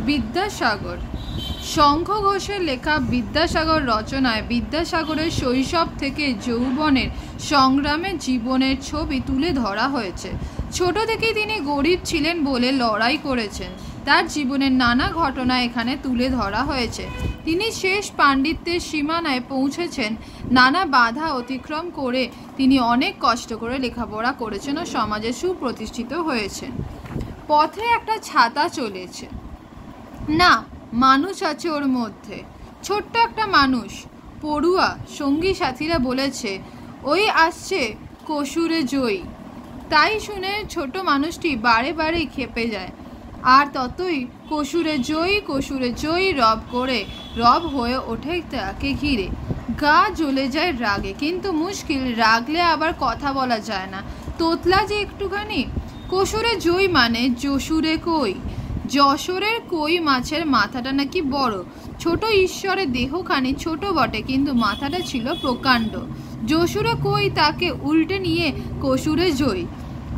বিদ্যাসাগর। শঙ্খ ঘোষের লেখা বিদ্যাসাগর রচনায় বিদ্যাসাগরের শৈশব থেকে যৌবনের সংগ্রামের জীবনের ছবি তুলে ধরা হয়েছে। ছোট থেকেই তিনি গরিব ছিলেন বলে লড়াই করেছেন। তার জীবনের নানা ঘটনা এখানে তুলে ধরা হয়েছে। তিনি শেষ পাণ্ডিত্যের সীমানায় পৌঁছেছেন। নানা বাধা অতিক্রম করে তিনি অনেক কষ্ট করে লেখাপড়া করেছেন ও সমাজে সুপ্রতিষ্ঠিত হয়েছেন। পথে একটা ছাতা চলেছে, না মানুষ আছে ওর মধ্যে, ছোট্ট একটা মানুষ, পড়ুয়া। সঙ্গী সাথীরা বলেছে ওই আসছে কসুরে জয়ী। তাই শুনে ছোট মানুষটি বারে বারেই খেপে যায়, আর ততই কসুরে জয়ী রব হয়ে ওঠে তাকে ঘিরে। গা জ্বলে যায় রাগে, কিন্তু মুশকিল, রাগলে আবার কথা বলা যায় না, তোতলা যে একটুখানি। কসুরে জয়ী মানে যশোরে কই। যশোরের কই মাছের মাথাটা নাকি বড়। ছোট ঈশ্বরের দেহখানি ছোট বটে, কিন্তু মাথাটা ছিল প্রকাণ্ড। যশোরে কই তাকে উল্টে নিয়ে কসুরে জয়ী,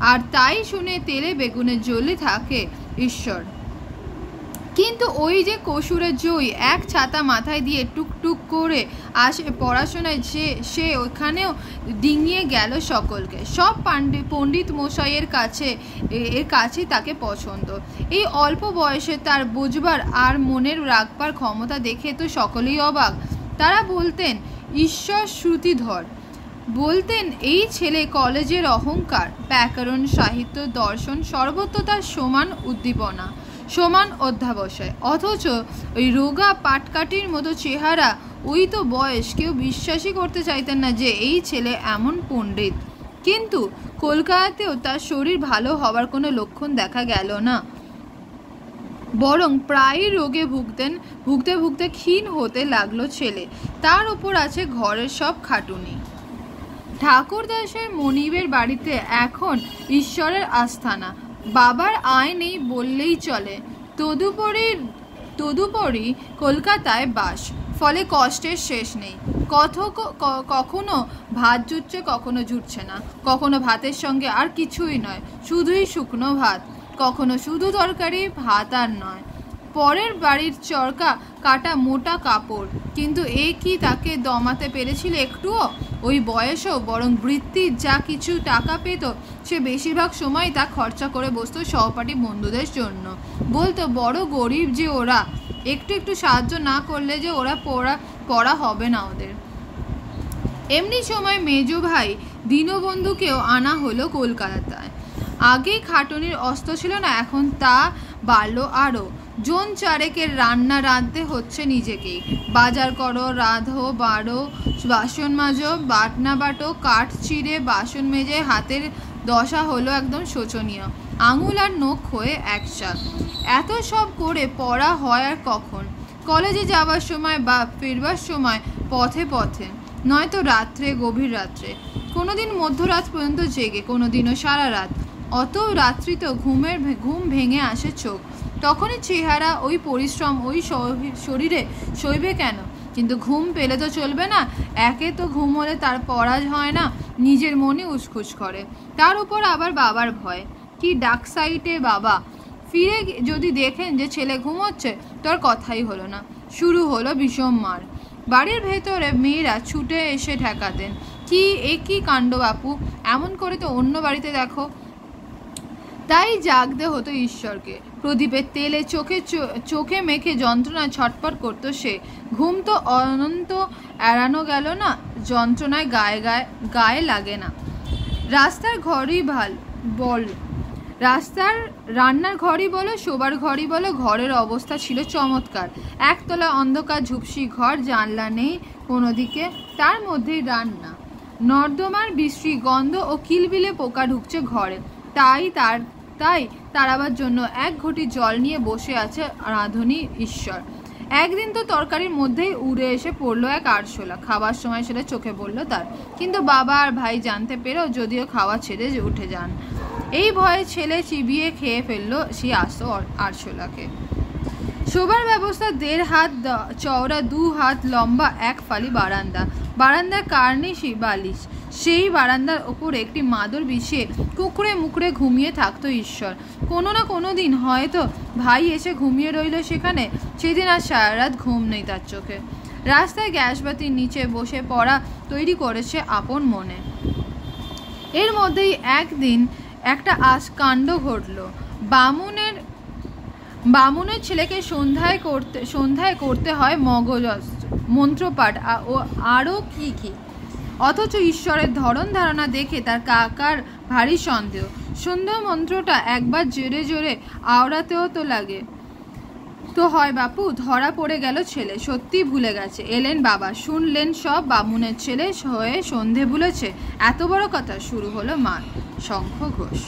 আর তাই শুনে তেলে বেগুনে জ্বলে থাকে ঈশ্বর। কিন্তু ওই যে কসুরে জয়ী এক ছাতা মাথায় দিয়ে টুকটুক করে আসে পড়াশোনায়, সে ওখানেও ডিঙিয়ে গেল সকলকে। সব পণ্ডিত মশাইয়ের কাছেই তাকে পছন্দ। এই অল্প বয়সে তার বুঝবার আর মনের রাখবার ক্ষমতা দেখে তো সকলেই অবাক। তারা বলতেন ঈশ্বর শ্রুতিধর, বলতেন এই ছেলে কলেজের অহংকার। ব্যাকরণ, সাহিত্য, দর্শন সর্বত্র তার সমান উদ্দীপনা, সমান অধ্যাবসায়। অথচ ওই রোগা পাটকাঠির মতো চেহারা, ওই তো বয়স, কেউ বিশ্বাসই করতে চাইতেন না যে এই ছেলে এমন পণ্ডিত। কিন্তু কলকাতাতেও তার শরীর ভালো হবার কোনো লক্ষণ দেখা গেল না, বরং প্রায়ই রোগে ভুগতে ভুগতে ক্ষীণ হতে লাগলো ছেলে। তার উপর আছে ঘরের সব খাটুনি। ঠাকুরদাসের মনিবের বাড়িতে এখন ঈশ্বরের আস্থানা, বাবার আয় নেই বললেই চলে। তদুপরি কলকাতায় বাস, ফলে কষ্টের শেষ নেই। কখনো ভাত জুটছে, কখনো জুটছে না, কখনো ভাতের সঙ্গে আর কিছুই নয়, শুধুই শুকনো ভাত, কখনো শুধু তরকারি, ভাত আর নয়। পরের বাড়ির চরকা কাটা মোটা কাপড়, কিন্তু এ কি তাকে দমাতে পেরেছিল একটুও? ওই বয়সেও বরং বৃত্তির যা কিছু টাকা পেত, সে বেশিরভাগ সময় তা খরচা করে বসতো সহপাঠী বন্ধুদের জন্য। বলতো বড় গরিব যে ওরা, একটু একটু সাহায্য না করলে যে ওরা পড়া হবে না ওদের। এমনি সময় মেজো ভাই দীনবন্ধুকেও আনা হলো কলকাতায়। আগেই খাটুনির অস্ত ছিল না, এখন তা বাড়লো আরও। জন চারেকের রান্না রাঁধতে হচ্ছে নিজেকেই। বাজার করো, রাঁধো, বাড়ো, বাসন মাজো, বাটনা বাটো, কাঠ চিড়ে বাসন মেজে হাতের দশা হলো একদম শোচনীয়, আঙুল আর নখ হয়ে একসাথ। এত সব করে পড়া হয় আর কখন? কলেজে যাবার সময় বা ফিরবার সময় পথে পথে, নয়তো রাত্রে, গভীর রাত্রে, কোনোদিন মধ্যরাত পর্যন্ত জেগে, কোনোদিনও সারা রাত। অত রাত্রিতেও ঘুম ভেঙে আসে চোখ। তখনই চেহারা, ওই পরিশ্রম, ওই শরীরে সইবে কেন? কিন্তু ঘুম পেলে তো চলবে না। একে তো ঘুম হলে তার পড়া হয় না, নিজের মনে উসখুস করে। তার উপর আবার বাবার ভয়। কি ডাকসাইটে বাবা! ফিরে যদি দেখেন যে ছেলে ঘুমোচ্ছে, তোর কথাই হলো না। শুরু হলো বিষম মার। বাড়ির ভেতরে মেয়েরা ছুটে এসে ঠেকাতেন, কি কাণ্ড বাপু, এমন করে তো অন্য বাড়িতে দেখো। তাই জাগতে হতো ঈশ্বরকে। প্রদীপের তেলে চোখে মেখে যন্ত্রণায় ছটপট করতো সে। ঘুম তো অনন্ত এড়ানো গেল না, যন্ত্রণায় গায়ে লাগে না। রাস্তার ঘরই রাস্তার রান্নার ঘরই বলো, শোবার ঘরই বলো, ঘরের অবস্থা ছিল চমৎকার। একতলা অন্ধকার ঝুপসি ঘর, জানলা নেই কোনো দিকে, তার মধ্যেই রান্না। নর্দমার বিশ্রী গন্ধ ও কিলবিলে পোকা ঢুকছে ঘরে। তাই তাড়াবার জন্য এক ঘটি জল নিয়ে বসে আছে রাঁধুনি ঈশ্বর। একদিন তো তরকারির মধ্যেই উড়ে এসে পড়লো এক আরশোলা। খাবার সময় সেটা চোখে পড়লো তার, কিন্তু বাবা আর ভাই জানতে পেরেও যদিও খাওয়া ছেড়ে উঠে যান। এই ভয়ে ছেলে চিবিয়ে খেয়ে ফেললো সেই আস্ত আরশোলাকে। শোবার ব্যবস্থা 1.5 হাত চওড়া, 2 হাত লম্বা এক ফালি বারান্দায় কার্নিশি বালিশ, সেই বারান্দার ওপরে একটি মাদুর বিছিয়ে কুঁকড়ে মুকড়ে ঘুমিয়ে থাকতো ঈশ্বর। কোনো না কোনো দিন হয়তো ভাই এসে ঘুমিয়ে রইল সেখানে। সেদিন আর সারা রাত ঘুম নেই তার চোখে। রাস্তায় গ্যাসবাতির নিচে বসে পড়া তৈরি করেছে আপন মনে। এর মধ্যেই একদিন একটা কাণ্ড ঘটল। বামুনের ছেলেকে সন্ধ্যায় করতে হয় মন্ত্রপাঠ ও আরও কি কি। অথচ ঈশ্বরের ধরন ধারণা দেখে তার কাকার ভারী সন্দেহ। সন্ধ্যা মন্ত্রটা একবার জোরে জোরে আওড়াতেও তো লাগে তো হয় বাপু। ধরা পড়ে গেল ছেলে সত্যি ভুলে গেছে। এলেন বাবা, শুনলেন সব। বামুনের ছেলে হয়ে সন্ধে ভুলেছে, এত বড় কথা। শুরু হলো মার। শঙ্খ ঘোষ।